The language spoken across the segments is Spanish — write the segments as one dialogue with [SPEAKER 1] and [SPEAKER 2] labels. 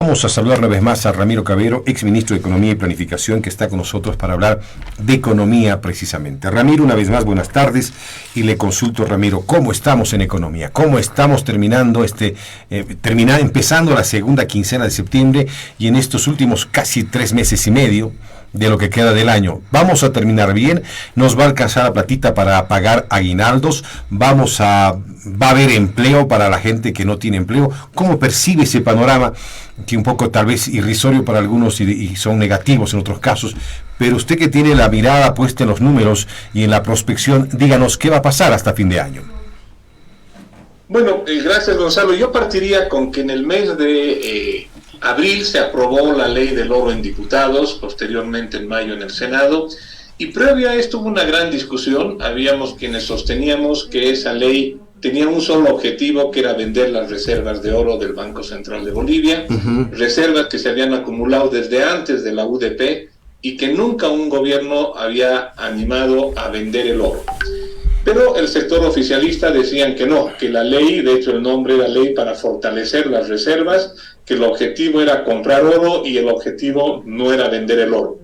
[SPEAKER 1] Vamos a saludar una vez más a Ramiro Cavero, exministro de Economía y Planificación, que está con nosotros para hablar de economía precisamente. Ramiro, una vez más, buenas tardes, y le consulto, Ramiro, ¿cómo estamos en economía? ¿Cómo estamos terminando empezando la segunda quincena de septiembre y en estos últimos casi 3 meses y medio de lo que queda del año? ¿Vamos a terminar bien? ¿Nos va a alcanzar la platita para pagar aguinaldos? ¿Va a haber empleo para la gente que no tiene empleo? ¿Cómo percibe ese panorama, que un poco tal vez irrisorio para algunos y son negativos en otros casos? Pero usted, que tiene la mirada puesta en los números y en la prospección, díganos qué va a pasar hasta fin de año.
[SPEAKER 2] Bueno, gracias, Gonzalo. Yo partiría con que en el mes de abril se aprobó la ley del oro en diputados, posteriormente en mayo en el Senado, y previo a esto hubo una gran discusión. Habíamos quienes sosteníamos que esa ley tenía un solo objetivo, que era vender las reservas de oro del Banco Central de Bolivia, reservas que se habían acumulado desde antes de la UDP y que nunca un gobierno había animado a vender el oro. Pero el sector oficialista decían que no, que la ley, de hecho el nombre era Ley para Fortalecer las Reservas, que el objetivo era comprar oro y el objetivo no era vender el oro.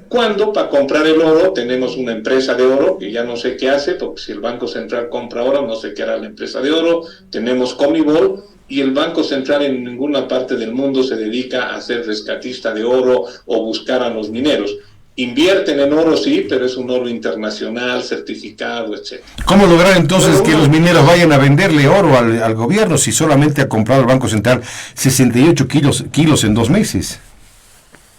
[SPEAKER 2] Cuando para comprar el oro tenemos una empresa de oro que ya no sé qué hace, porque si el Banco Central compra oro, no sé qué hará la empresa de oro. Tenemos Comibol, y el Banco Central en ninguna parte del mundo se dedica a ser rescatista de oro o buscar a los mineros. Invierten en oro, sí, pero es un oro internacional, certificado, etc.
[SPEAKER 1] ¿Cómo lograr entonces que los mineros vayan a venderle oro al gobierno si solamente ha comprado el Banco Central 68 kilos en 2 meses?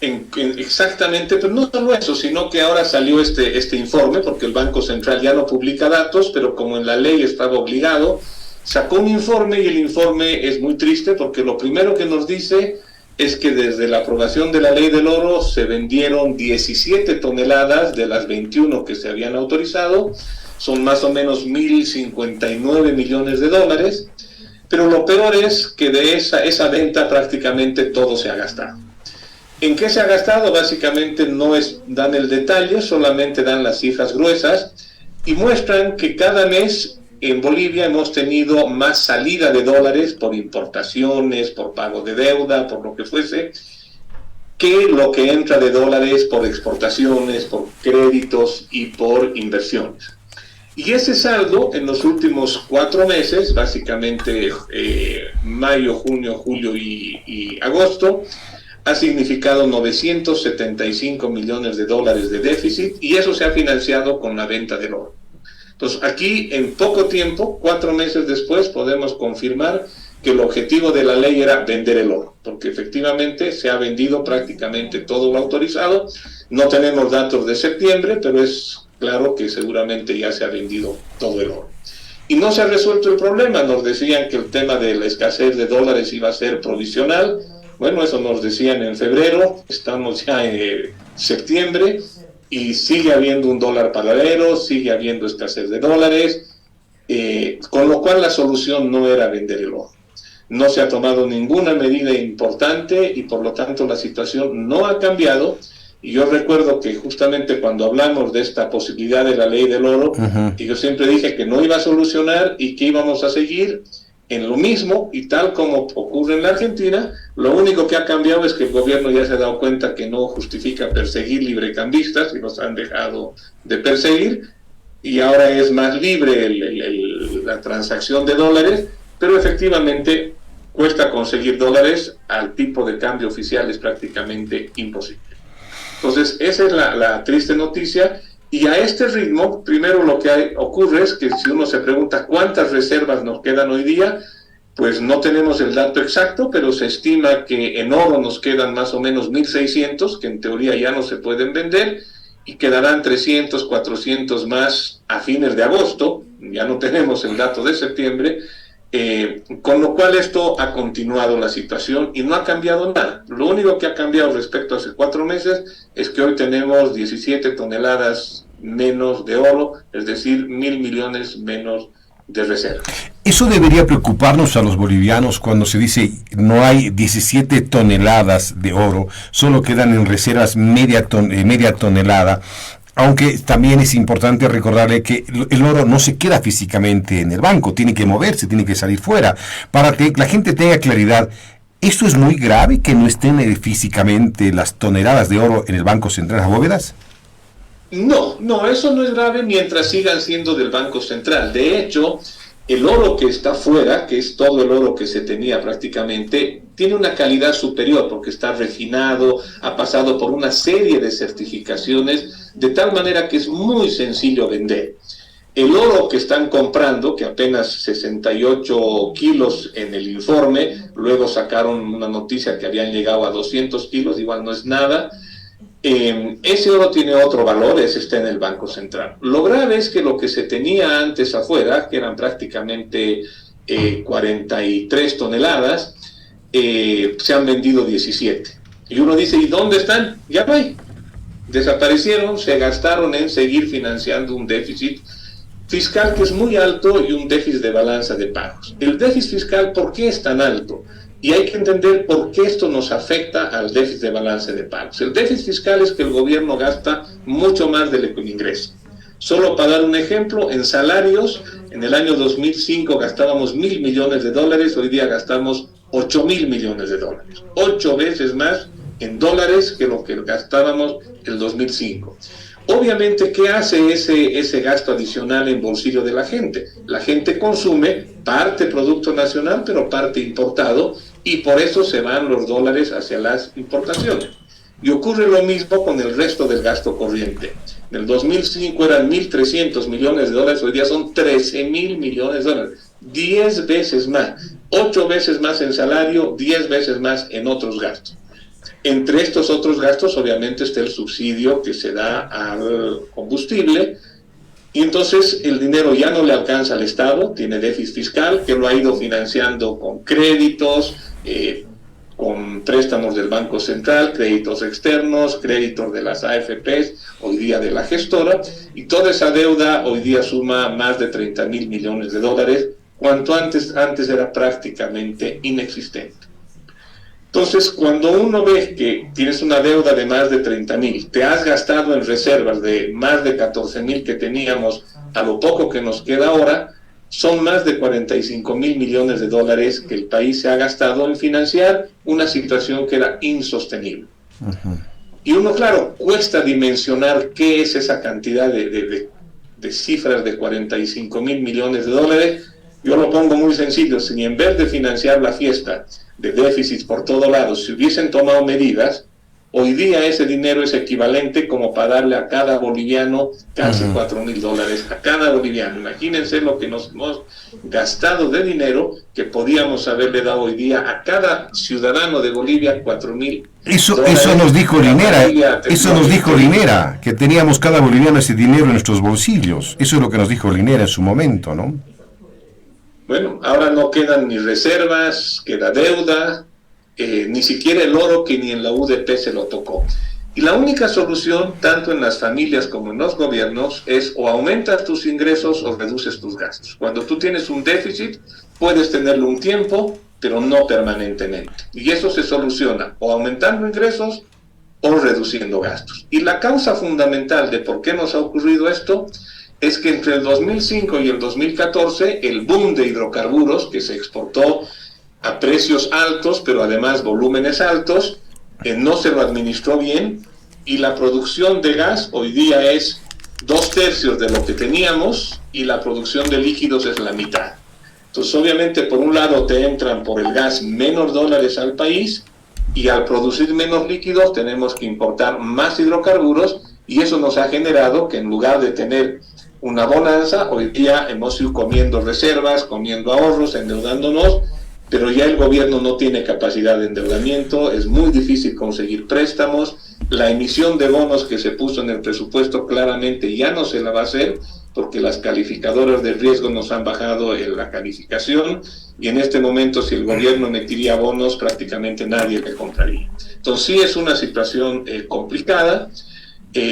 [SPEAKER 2] Exactamente, pero no solo eso, sino que ahora salió este informe, porque el Banco Central ya no publica datos, pero como en la ley estaba obligado, sacó un informe, y el informe es muy triste porque lo primero que nos dice es que desde la aprobación de la ley del oro se vendieron 17 toneladas de las 21 que se habían autorizado, son más o menos 1.059 millones de dólares, pero lo peor es que de esa venta prácticamente todo se ha gastado. ¿En qué se ha gastado? Básicamente no dan el detalle, solamente dan las cifras gruesas y muestran que cada mes en Bolivia hemos tenido más salida de dólares por importaciones, por pago de deuda, por lo que fuese, que lo que entra de dólares por exportaciones, por créditos y por inversiones. Y ese saldo en los últimos 4 meses, básicamente mayo, junio, julio y agosto, ha significado 975 millones de dólares de déficit, y eso se ha financiado con la venta del oro. Entonces, aquí en poco tiempo, 4 meses después, podemos confirmar que el objetivo de la ley era vender el oro, porque efectivamente se ha vendido prácticamente todo lo autorizado. No tenemos datos de septiembre, pero es claro que seguramente ya se ha vendido todo el oro. Y no se ha resuelto el problema. Nos decían que el tema de la escasez de dólares iba a ser provisional. Bueno, eso nos decían en febrero, estamos ya en septiembre, y sigue habiendo un dólar paralelo, sigue habiendo escasez de dólares, con lo cual la solución no era vender el oro. No se ha tomado ninguna medida importante y por lo tanto la situación no ha cambiado. Y yo recuerdo que justamente cuando hablamos de esta posibilidad de la ley del oro, que yo siempre dije que no iba a solucionar y que íbamos a seguir en lo mismo, y tal como ocurre en la Argentina, lo único que ha cambiado es que el gobierno ya se ha dado cuenta que no justifica perseguir librecambistas, y los han dejado de perseguir, y ahora es más libre la transacción de dólares, pero efectivamente cuesta conseguir dólares, al tipo de cambio oficial es prácticamente imposible. Entonces, esa es la triste noticia. Y a este ritmo, primero lo que ocurre es que si uno se pregunta cuántas reservas nos quedan hoy día, pues no tenemos el dato exacto, pero se estima que en oro nos quedan más o menos 1.600, que en teoría ya no se pueden vender, y quedarán 300, 400 más a fines de agosto, ya no tenemos el dato de septiembre, con lo cual esto ha continuado la situación y no ha cambiado nada. Lo único que ha cambiado respecto a hace 4 meses es que hoy tenemos 17 toneladas menos de oro, es decir, 1.000 millones menos de reserva.
[SPEAKER 1] Eso debería preocuparnos a los bolivianos cuando se dice no hay 17 toneladas de oro, solo quedan en reservas media tonelada. Aunque también es importante recordarle que el oro no se queda físicamente en el banco, tiene que moverse, tiene que salir fuera. Para que la gente tenga claridad, ¿Esto es muy grave que no estén físicamente las toneladas de oro en el Banco Central, las bóvedas?
[SPEAKER 2] No, eso no es grave mientras sigan siendo del Banco Central. De hecho, el oro que está fuera, que es todo el oro que se tenía prácticamente, tiene una calidad superior porque está refinado, ha pasado por una serie de certificaciones, de tal manera que es muy sencillo vender. El oro que están comprando, que apenas 68 kilos en el informe, luego sacaron una noticia que habían llegado a 200 kilos, igual no es nada. Ese oro tiene otro valor, ese está en el Banco Central. Lo grave es que lo que se tenía antes afuera, que eran prácticamente 43 toneladas, se han vendido 17. Y uno dice, ¿y dónde están? Ya no hay. Desaparecieron, se gastaron en seguir financiando un déficit fiscal que es muy alto y un déficit de balanza de pagos. El déficit fiscal, ¿por qué es tan alto? Y hay que entender por qué esto nos afecta al déficit de balance de pagos. El déficit fiscal es que el gobierno gasta mucho más de lo que ingresa. Solo para dar un ejemplo, en salarios, en el año 2005 gastábamos $1.000 millones, hoy día gastamos $8.000 millones. 8 veces más en dólares que lo que gastábamos en el 2005. Obviamente, ¿qué hace ese gasto adicional en bolsillo de la gente? La gente consume parte producto nacional, pero parte importado, y por eso se van los dólares hacia las importaciones. Y ocurre lo mismo con el resto del gasto corriente. En el 2005 eran $1.300 millones, hoy día son $13.000 millones. 10 veces más, 8 veces más en salario, 10 veces más en otros gastos. Entre estos otros gastos, obviamente, está el subsidio que se da al combustible, y entonces el dinero ya no le alcanza al Estado, tiene déficit fiscal, que lo ha ido financiando con créditos, con préstamos del Banco Central, créditos externos, créditos de las AFPs, hoy día de la gestora, y toda esa deuda hoy día suma más de $30.000 millones, cuanto antes era prácticamente inexistente. Entonces, cuando uno ve que tienes una deuda de más de 30.000, te has gastado en reservas de más de 14.000 que teníamos, a lo poco que nos queda ahora, son más de $45.000 millones que el país se ha gastado en financiar una situación que era insostenible. Uh-huh. Y uno, claro, cuesta dimensionar qué es esa cantidad de cifras de $45.000 millones. Yo lo pongo muy sencillo: si en vez de financiar la fiesta de déficits por todos lados, si hubiesen tomado medidas, hoy día ese dinero es equivalente como para darle a cada boliviano casi $4.000 a cada boliviano. Imagínense lo que nos hemos gastado de dinero que podíamos haberle dado hoy día a cada ciudadano de Bolivia $4.000.
[SPEAKER 1] Eso nos dijo Linera, que teníamos cada boliviano ese dinero en nuestros bolsillos. Eso es lo que nos dijo Linera en su momento, ¿no?
[SPEAKER 2] Bueno, ahora no quedan ni reservas, queda deuda, ni siquiera el oro, que ni en la UDP se lo tocó. Y la única solución, tanto en las familias como en los gobiernos, es o aumentas tus ingresos o reduces tus gastos. Cuando tú tienes un déficit, puedes tenerlo un tiempo, pero no permanentemente. Y eso se soluciona o aumentando ingresos o reduciendo gastos. Y la causa fundamental de por qué nos ha ocurrido esto es que entre el 2005 y el 2014, el boom de hidrocarburos, que se exportó a precios altos, pero además volúmenes altos, no se lo administró bien, y la producción de gas hoy día es 2/3 de lo que teníamos, y la producción de líquidos es la mitad. Entonces, obviamente, por un lado te entran por el gas menos dólares al país, y al producir menos líquidos tenemos que importar más hidrocarburos, y eso nos ha generado que en lugar de tener una bonanza, hoy día hemos ido comiendo reservas, comiendo ahorros, endeudándonos, pero ya el gobierno no tiene capacidad de endeudamiento, es muy difícil conseguir préstamos, la emisión de bonos que se puso en el presupuesto claramente ya no se la va a hacer, porque las calificadoras de riesgo nos han bajado en la calificación, y en este momento si el gobierno emitiría bonos, prácticamente nadie le compraría. Entonces sí es una situación complicada.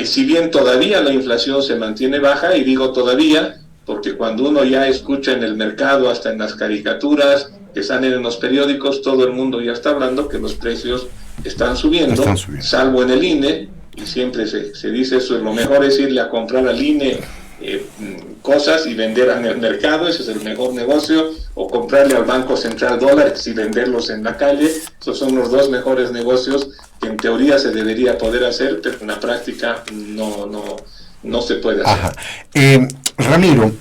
[SPEAKER 2] Si bien todavía la inflación se mantiene baja, y digo todavía, porque cuando uno ya escucha en el mercado, hasta en las caricaturas que salen en los periódicos, todo el mundo ya está hablando que los precios están subiendo, salvo en el INE, y siempre se dice eso, lo mejor es irle a comprar al INE cosas y vender en el mercado, ese es el mejor negocio. o comprarle al Banco Central dólares y venderlos en la calle. Esos son los dos mejores negocios que en teoría se debería poder hacer, pero en la práctica no se puede hacer.
[SPEAKER 1] Ajá. Ramiro,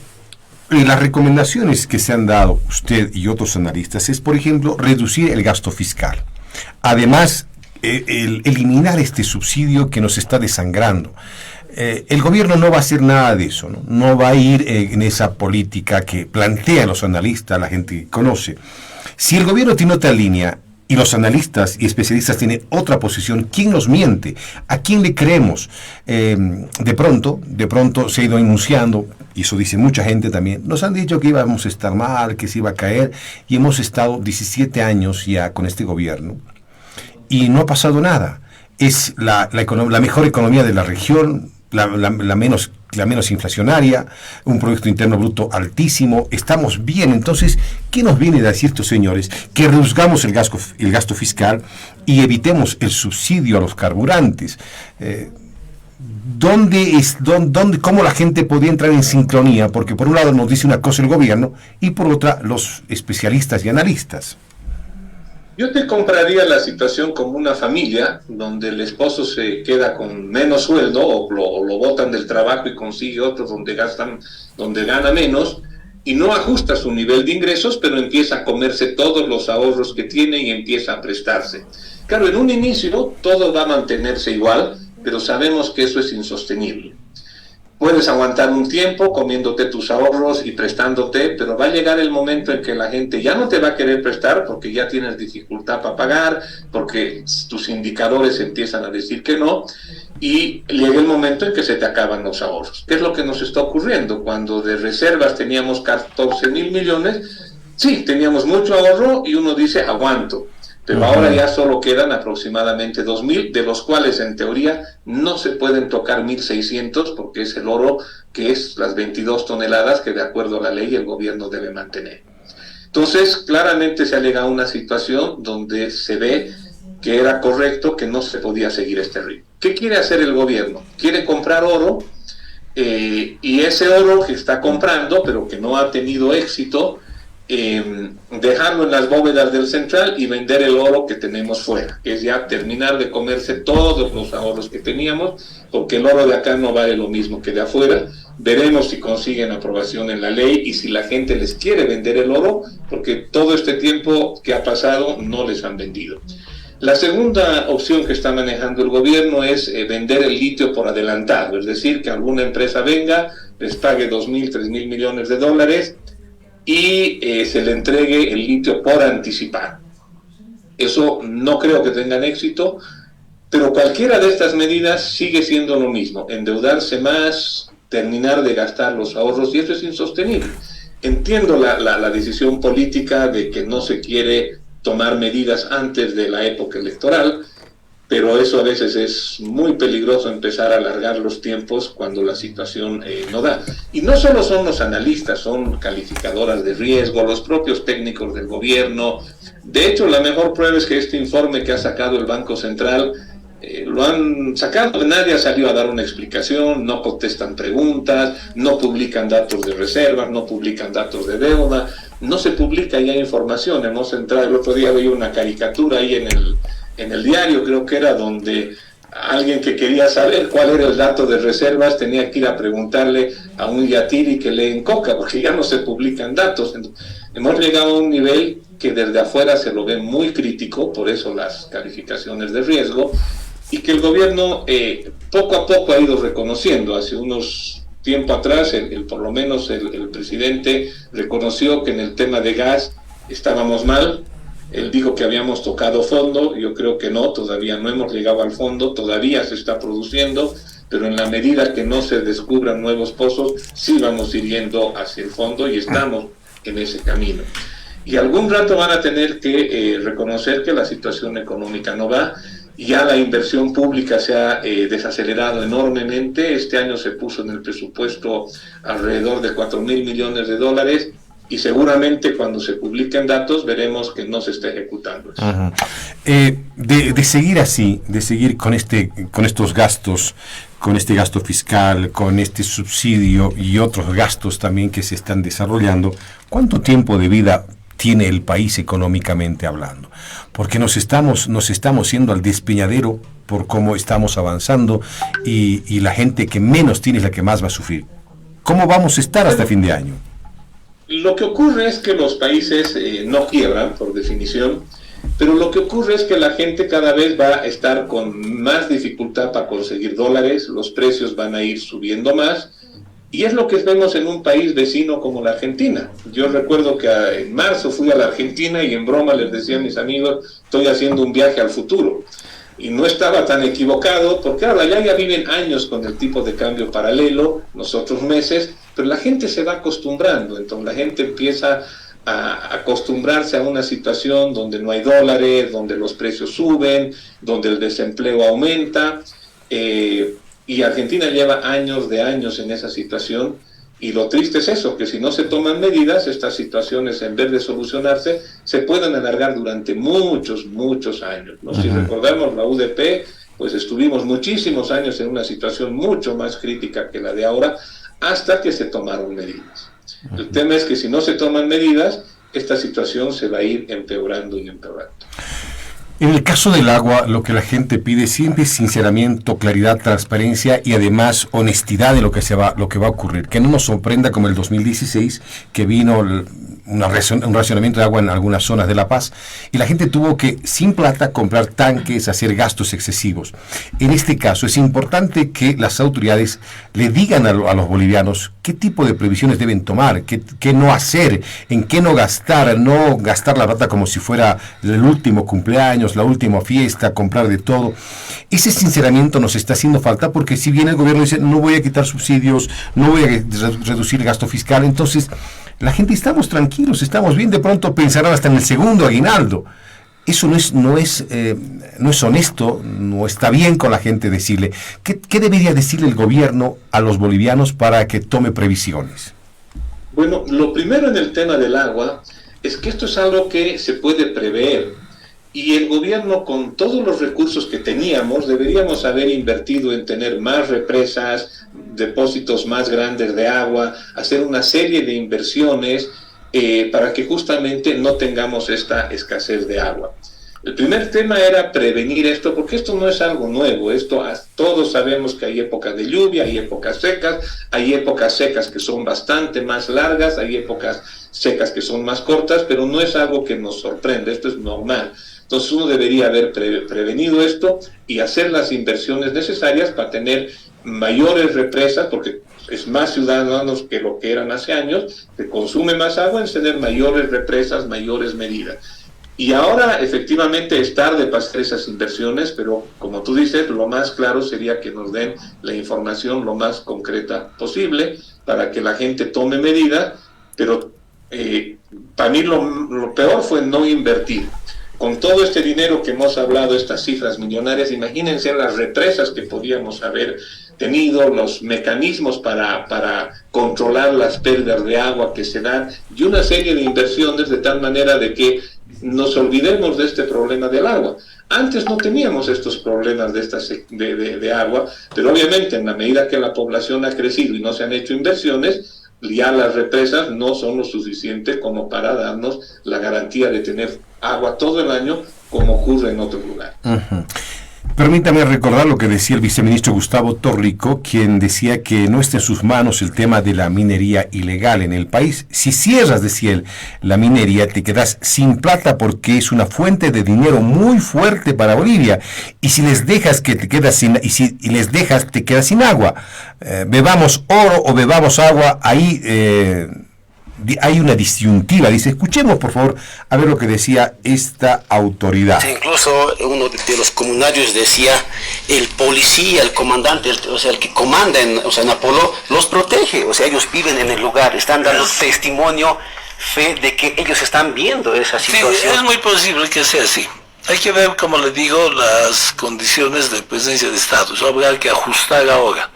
[SPEAKER 1] las recomendaciones que se han dado usted y otros analistas es, por ejemplo, reducir el gasto fiscal. Además, eliminar este subsidio que nos está desangrando. El gobierno no va a hacer nada de eso, no va a ir en esa política que plantean los analistas, la gente que conoce. Si el gobierno tiene otra línea y los analistas y especialistas tienen otra posición, ¿quién nos miente? ¿A quién le creemos? De pronto se ha ido enunciando, y eso dice mucha gente también, nos han dicho que íbamos a estar mal, que se iba a caer, y hemos estado 17 años ya con este gobierno, y no ha pasado nada. Es la mejor economía de la región, la menos inflacionaria, un Producto Interno Bruto altísimo, estamos bien. Entonces, ¿qué nos viene a decir estos señores? Que reduzcamos el gasto fiscal y evitemos el subsidio a los carburantes. ¿Cómo la gente podría entrar en sincronía? Porque por un lado nos dice una cosa el gobierno y por otra los especialistas y analistas.
[SPEAKER 2] Yo te compraría la situación como una familia donde el esposo se queda con menos sueldo o lo botan del trabajo y consigue otro donde gana menos y no ajusta su nivel de ingresos, pero empieza a comerse todos los ahorros que tiene y empieza a prestarse. Claro, en un inicio todo va a mantenerse igual, pero sabemos que eso es insostenible. Puedes aguantar un tiempo comiéndote tus ahorros y prestándote, pero va a llegar el momento en que la gente ya no te va a querer prestar porque ya tienes dificultad para pagar, porque tus indicadores empiezan a decir que no, y llega el momento en que se te acaban los ahorros. ¿Qué es lo que nos está ocurriendo? Cuando de reservas teníamos 14,000 millones, sí, teníamos mucho ahorro y uno dice aguanto. Pero ahora ya solo quedan aproximadamente 2,000, de los cuales en teoría no se pueden tocar 1,600 porque es el oro que es las 22 toneladas que de acuerdo a la ley el gobierno debe mantener. Entonces, claramente se ha llegado a una situación donde se ve que era correcto, que no se podía seguir este ritmo. ¿Qué quiere hacer el gobierno? Quiere comprar oro y ese oro que está comprando, pero que no ha tenido éxito, dejarlo en las bóvedas del central y vender el oro que tenemos fuera, que es ya terminar de comerse todos los ahorros que teníamos, porque el oro de acá no vale lo mismo que de afuera. Veremos si consiguen aprobación en la ley y si la gente les quiere vender el oro, porque todo este tiempo que ha pasado no les han vendido. La segunda opción que está manejando el gobierno es vender el litio por adelantado, es decir, que alguna empresa venga, les pague 2,000, 3,000 millones de dólares y se le entregue el litio por anticipado. Eso no creo que tengan éxito, pero cualquiera de estas medidas sigue siendo lo mismo, endeudarse más, terminar de gastar los ahorros, y eso es insostenible. Entiendo la decisión política de que no se quiere tomar medidas antes de la época electoral, pero eso a veces es muy peligroso, empezar a alargar los tiempos cuando la situación no da. Y no solo son los analistas, son calificadoras de riesgo, los propios técnicos del gobierno. De hecho, la mejor prueba es que este informe que ha sacado el Banco Central, lo han sacado, nadie ha salido a dar una explicación, no contestan preguntas, no publican datos de reservas, no publican datos de deuda, no se publica ya información. Hemos entrado, el otro día veía una caricatura ahí en el diario, creo que era, donde alguien que quería saber cuál era el dato de reservas tenía que ir a preguntarle a un yatiri que lee en Coca, porque ya no se publican datos. Hemos llegado a un nivel que desde afuera se lo ve muy crítico, por eso las calificaciones de riesgo, y que el gobierno poco a poco ha ido reconociendo. Hace unos tiempo atrás, por lo menos el presidente reconoció que en el tema de gas estábamos mal. Él dijo que habíamos tocado fondo. Yo creo que no, todavía no hemos llegado al fondo, todavía se está produciendo, pero en la medida que no se descubran nuevos pozos, sí vamos a ir yendo hacia el fondo y estamos en ese camino. Y algún rato van a tener que reconocer que la situación económica no va. Ya la inversión pública se ha desacelerado enormemente. Este año se puso en el presupuesto alrededor de 4,000 millones de dólares. Y seguramente cuando se publiquen datos veremos que no se está ejecutando eso.
[SPEAKER 1] De seguir así, de seguir con estos gastos, con este gasto fiscal, con este subsidio y otros gastos también que se están desarrollando, ¿cuánto tiempo de vida tiene el país económicamente hablando? Porque nos estamos yendo al despeñadero por cómo estamos avanzando y la gente que menos tiene es la que más va a sufrir. ¿Cómo vamos a estar hasta fin de año?
[SPEAKER 2] Lo que ocurre es que los países no quiebran, por definición, pero lo que ocurre es que la gente cada vez va a estar con más dificultad para conseguir dólares, los precios van a ir subiendo más, y es lo que vemos en un país vecino como la Argentina. Yo recuerdo que en marzo fui a la Argentina y en broma les decía a mis amigos, estoy haciendo un viaje al futuro. Y no estaba tan equivocado, porque ahora ya viven años con el tipo de cambio paralelo, nosotros meses, pero la gente se va acostumbrando, entonces la gente empieza a acostumbrarse a una situación donde no hay dólares, donde los precios suben, donde el desempleo aumenta, y Argentina lleva años en esa situación, y lo triste es eso, que si no se toman medidas, estas situaciones en vez de solucionarse, se pueden alargar durante muchos años, ¿no? Si recordamos la UDP, pues estuvimos muchísimos años en una situación mucho más crítica que la de ahora, hasta que se tomaron medidas. El tema es que si no se toman medidas, esta situación se va a ir empeorando y empeorando.
[SPEAKER 1] En el caso del agua, lo que la gente pide siempre es sinceramiento, claridad, transparencia y además honestidad de lo que va a ocurrir. Que no nos sorprenda como el 2016, que vino un racionamiento de agua en algunas zonas de La Paz y la gente tuvo que, sin plata, comprar tanques, hacer gastos excesivos. En este caso es importante que las autoridades le digan a los bolivianos qué tipo de previsiones deben tomar, qué no hacer, en qué no gastar la plata como si fuera el último cumpleaños, la última fiesta, comprar de todo. Ese sinceramiento nos está haciendo falta porque si bien el gobierno dice no voy a quitar subsidios, no voy a reducir el gasto fiscal, entonces la gente estamos tranquilos, estamos bien, de pronto pensarán hasta en el segundo aguinaldo. Eso no es honesto, no está bien con la gente decirle. ¿Qué debería decirle el gobierno a los bolivianos para que tome previsiones?
[SPEAKER 2] Bueno, lo primero en el tema del agua es que esto es algo que se puede prever. Y el gobierno, con todos los recursos que teníamos, deberíamos haber invertido en tener más represas, depósitos más grandes de agua, hacer una serie de inversiones para que justamente no tengamos esta escasez de agua. El primer tema era prevenir esto, porque esto no es algo nuevo. Todos sabemos que hay épocas de lluvia, hay épocas secas que son bastante más largas, hay épocas secas que son más cortas, pero no es algo que nos sorprende, esto es normal. Entonces uno debería haber prevenido esto y hacer las inversiones necesarias para tener mayores represas, porque es más ciudadanos que lo que eran hace años, se consume más agua en tener mayores represas, mayores medidas. Y ahora efectivamente es tarde para hacer esas inversiones, pero como tú dices, lo más claro sería que nos den la información lo más concreta posible para que la gente tome medidas, pero para mí lo peor fue no invertir. Con todo este dinero que hemos hablado, estas cifras millonarias, imagínense las represas que podíamos haber tenido, los mecanismos para controlar las pérdidas de agua que se dan y una serie de inversiones de tal manera de que nos olvidemos de este problema del agua. Antes no teníamos estos problemas de agua, pero obviamente en la medida que la población ha crecido y no se han hecho inversiones, ya las represas no son lo suficiente como para darnos la garantía de tener agua todo el año como ocurre en otros lugares.
[SPEAKER 1] Permítame recordar lo que decía el viceministro Gustavo Torrico, quien decía que no está en sus manos el tema de la minería ilegal en el país. Si cierras, decía él, la minería, te quedas sin plata porque es una fuente de dinero muy fuerte para Bolivia. Y si les dejas que te quedas sin, te quedas sin agua. Bebamos oro o bebamos agua, ahí hay una disyuntiva. Dice, escuchemos por favor a ver lo que decía esta autoridad.
[SPEAKER 3] Incluso uno de los comunarios decía, el policía, el comandante, el que comanda en Apolo, los protege, ellos viven en el lugar, están dando testimonio, fe de que ellos están viendo esa situación.
[SPEAKER 4] Sí, es muy posible que sea así. Hay que ver, como le digo, las condiciones de presencia de Estado. Eso habrá que ajustar ahora.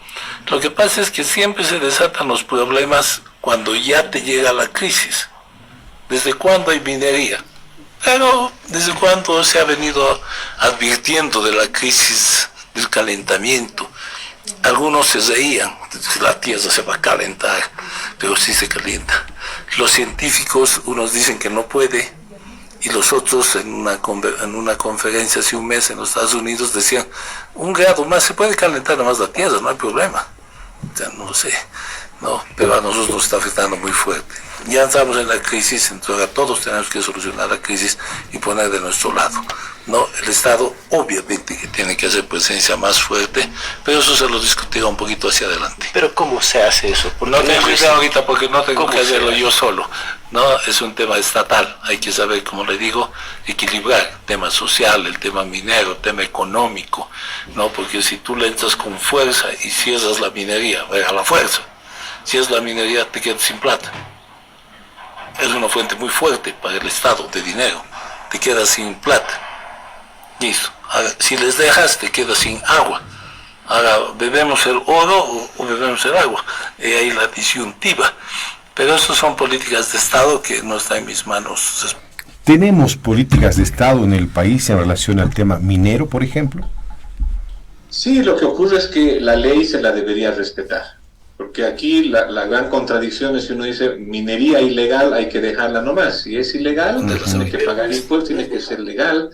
[SPEAKER 4] Lo que pasa es que siempre se desatan los problemas cuando ya te llega la crisis. ¿Desde cuándo hay minería? Pero desde cuándo se ha venido advirtiendo de la crisis del calentamiento Algunos se reían, la tierra se va a calentar, pero sí se calienta. Los científicos, unos dicen que no puede, y los otros en una conferencia hace un mes en los Estados Unidos decían, 1 grado más, se puede calentar nada más la tierra, no hay problema. O sea, no lo sé, no, pero a nosotros nos está afectando muy fuerte. Ya estamos en la crisis, entonces ahora todos tenemos que solucionar la crisis y poner de nuestro lado. No, el Estado obviamente que tiene que hacer presencia más fuerte, pero eso se lo discutirá un poquito hacia adelante.
[SPEAKER 3] Pero ¿cómo se hace eso?
[SPEAKER 4] No tengo idea ahorita porque no tengo que hacerlo yo solo. No, es un tema estatal. Hay que saber, como le digo, equilibrar el tema social, el tema minero, el tema económico, no, porque si tú le entras con fuerza y cierras la minería, a la fuerza, cierras la minería, te quedas sin plata. Es una fuente muy fuerte para el Estado de dinero. Te quedas sin plata. Listo. Ahora, si les dejas, te quedas sin agua. Ahora, ¿bebemos el oro o bebemos el agua? Y ahí la disyuntiva. Pero eso son políticas de Estado que no están en mis manos.
[SPEAKER 1] ¿Tenemos políticas de Estado en el país en relación al tema minero, por ejemplo?
[SPEAKER 2] Sí, lo que ocurre es que la ley se la debería respetar. Porque aquí la gran contradicción es que uno dice, minería ilegal hay que dejarla nomás. Si es ilegal, tiene que pagar impuestos, tiene que ser legal.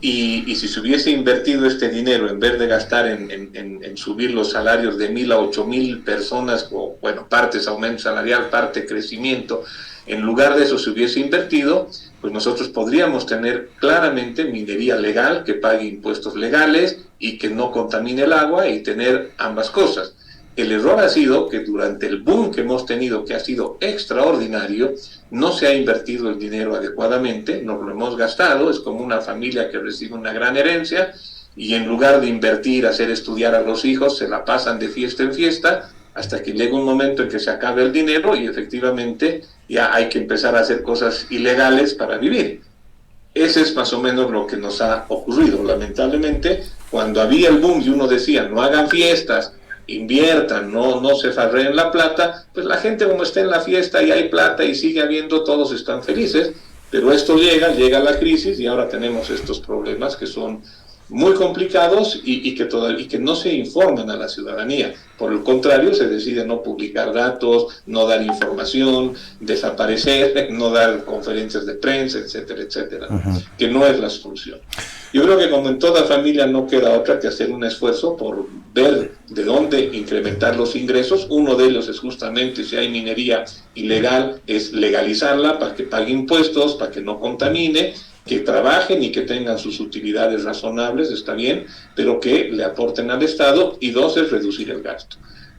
[SPEAKER 2] Y si se hubiese invertido este dinero, en vez de gastar en subir los salarios de 1.000 a 8.000 personas, o bueno, partes aumento salarial, parte crecimiento, en lugar de eso se hubiese invertido, pues nosotros podríamos tener claramente minería legal, que pague impuestos legales y que no contamine el agua, y tener ambas cosas. El error ha sido que durante el boom que hemos tenido, que ha sido extraordinario, no se ha invertido el dinero adecuadamente, nos lo hemos gastado, es como una familia que recibe una gran herencia, y en lugar de invertir, hacer estudiar a los hijos, se la pasan de fiesta en fiesta, hasta que llega un momento en que se acabe el dinero y efectivamente ya hay que empezar a hacer cosas ilegales para vivir. Ese es más o menos lo que nos ha ocurrido. Lamentablemente, cuando había el boom y uno decía, no hagan fiestas, inviertan, no se farreen la plata, pues la gente, como está en la fiesta y hay plata y sigue habiendo, todos están felices, pero esto llega la crisis y ahora tenemos estos problemas que son muy complicados y que no se informan a la ciudadanía. Por el contrario, se decide no publicar datos, no dar información, desaparecer, no dar conferencias de prensa, etcétera, etcétera, que no es la solución. Yo creo que como en toda familia no queda otra que hacer un esfuerzo por ver de dónde incrementar los ingresos. Uno de ellos es justamente, si hay minería ilegal, es legalizarla para que pague impuestos, para que no contamine, que trabajen y que tengan sus utilidades razonables, está bien, pero que le aporten al Estado. Y 2 es reducir el gasto.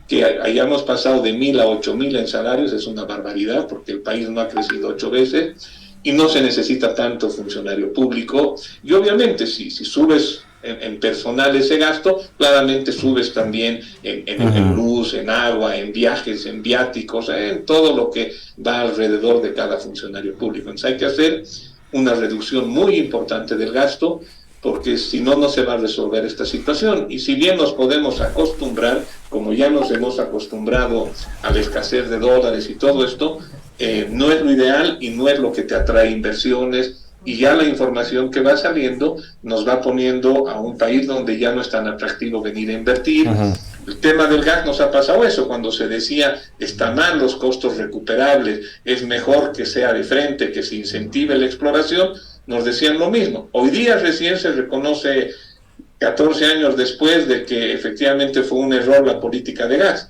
[SPEAKER 2] Que hayamos pasado de 1.000 a 8.000 en salarios es una barbaridad, porque el país no ha crecido 8 veces y no se necesita tanto funcionario público. Y obviamente si subes en personal ese gasto, claramente subes también en luz, en agua, en viajes, en viáticos, en todo lo que va alrededor de cada funcionario público. Entonces hay que hacer una reducción muy importante del gasto, porque si no, no se va a resolver esta situación. Y si bien nos podemos acostumbrar, como ya nos hemos acostumbrado a la escasez de dólares y todo esto, no es lo ideal y no es lo que te atrae inversiones, y ya la información que va saliendo nos va poniendo a un país donde ya no es tan atractivo venir a invertir. El tema del gas nos ha pasado eso, cuando se decía, están mal los costos recuperables, es mejor que sea de frente, que se incentive la exploración, nos decían lo mismo. Hoy día recién se reconoce, 14 años después, de que efectivamente fue un error la política de gas.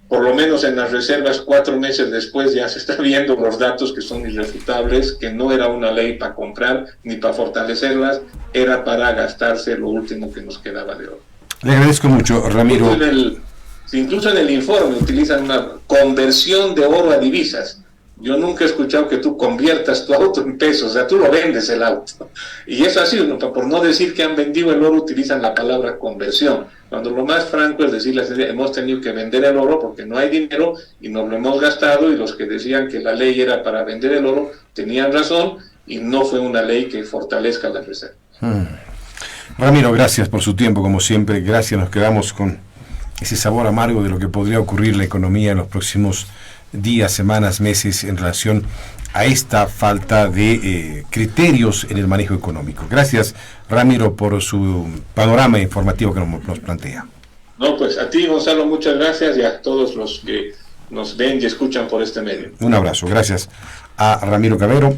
[SPEAKER 2] Por lo menos en las reservas, 4 meses después, ya se están viendo los datos que son irrefutables, que no era una ley para comprar ni para fortalecerlas, era para gastarse lo último que nos quedaba de oro.
[SPEAKER 1] Le agradezco mucho, Ramiro.
[SPEAKER 2] Incluso en el informe utilizan una conversión de oro a divisas. Yo nunca he escuchado que tú conviertas tu auto en pesos, o sea, tú lo vendes el auto. Y eso así, por no decir que han vendido el oro, utilizan la palabra conversión. Cuando lo más franco es decirles, hemos tenido que vender el oro porque no hay dinero y nos lo hemos gastado, y los que decían que la ley era para vender el oro tenían razón, y no fue una ley que fortalezca la reserva.
[SPEAKER 1] Ramiro, gracias por su tiempo, como siempre. Gracias, nos quedamos con ese sabor amargo de lo que podría ocurrir la economía en los próximos días, semanas, meses en relación a esta falta de criterios en el manejo económico. Gracias, Ramiro, por su panorama informativo que nos plantea.
[SPEAKER 2] No, pues a ti, Gonzalo, muchas gracias y a todos los que nos ven y escuchan por este medio.
[SPEAKER 1] Un abrazo, gracias a Ramiro Cavero.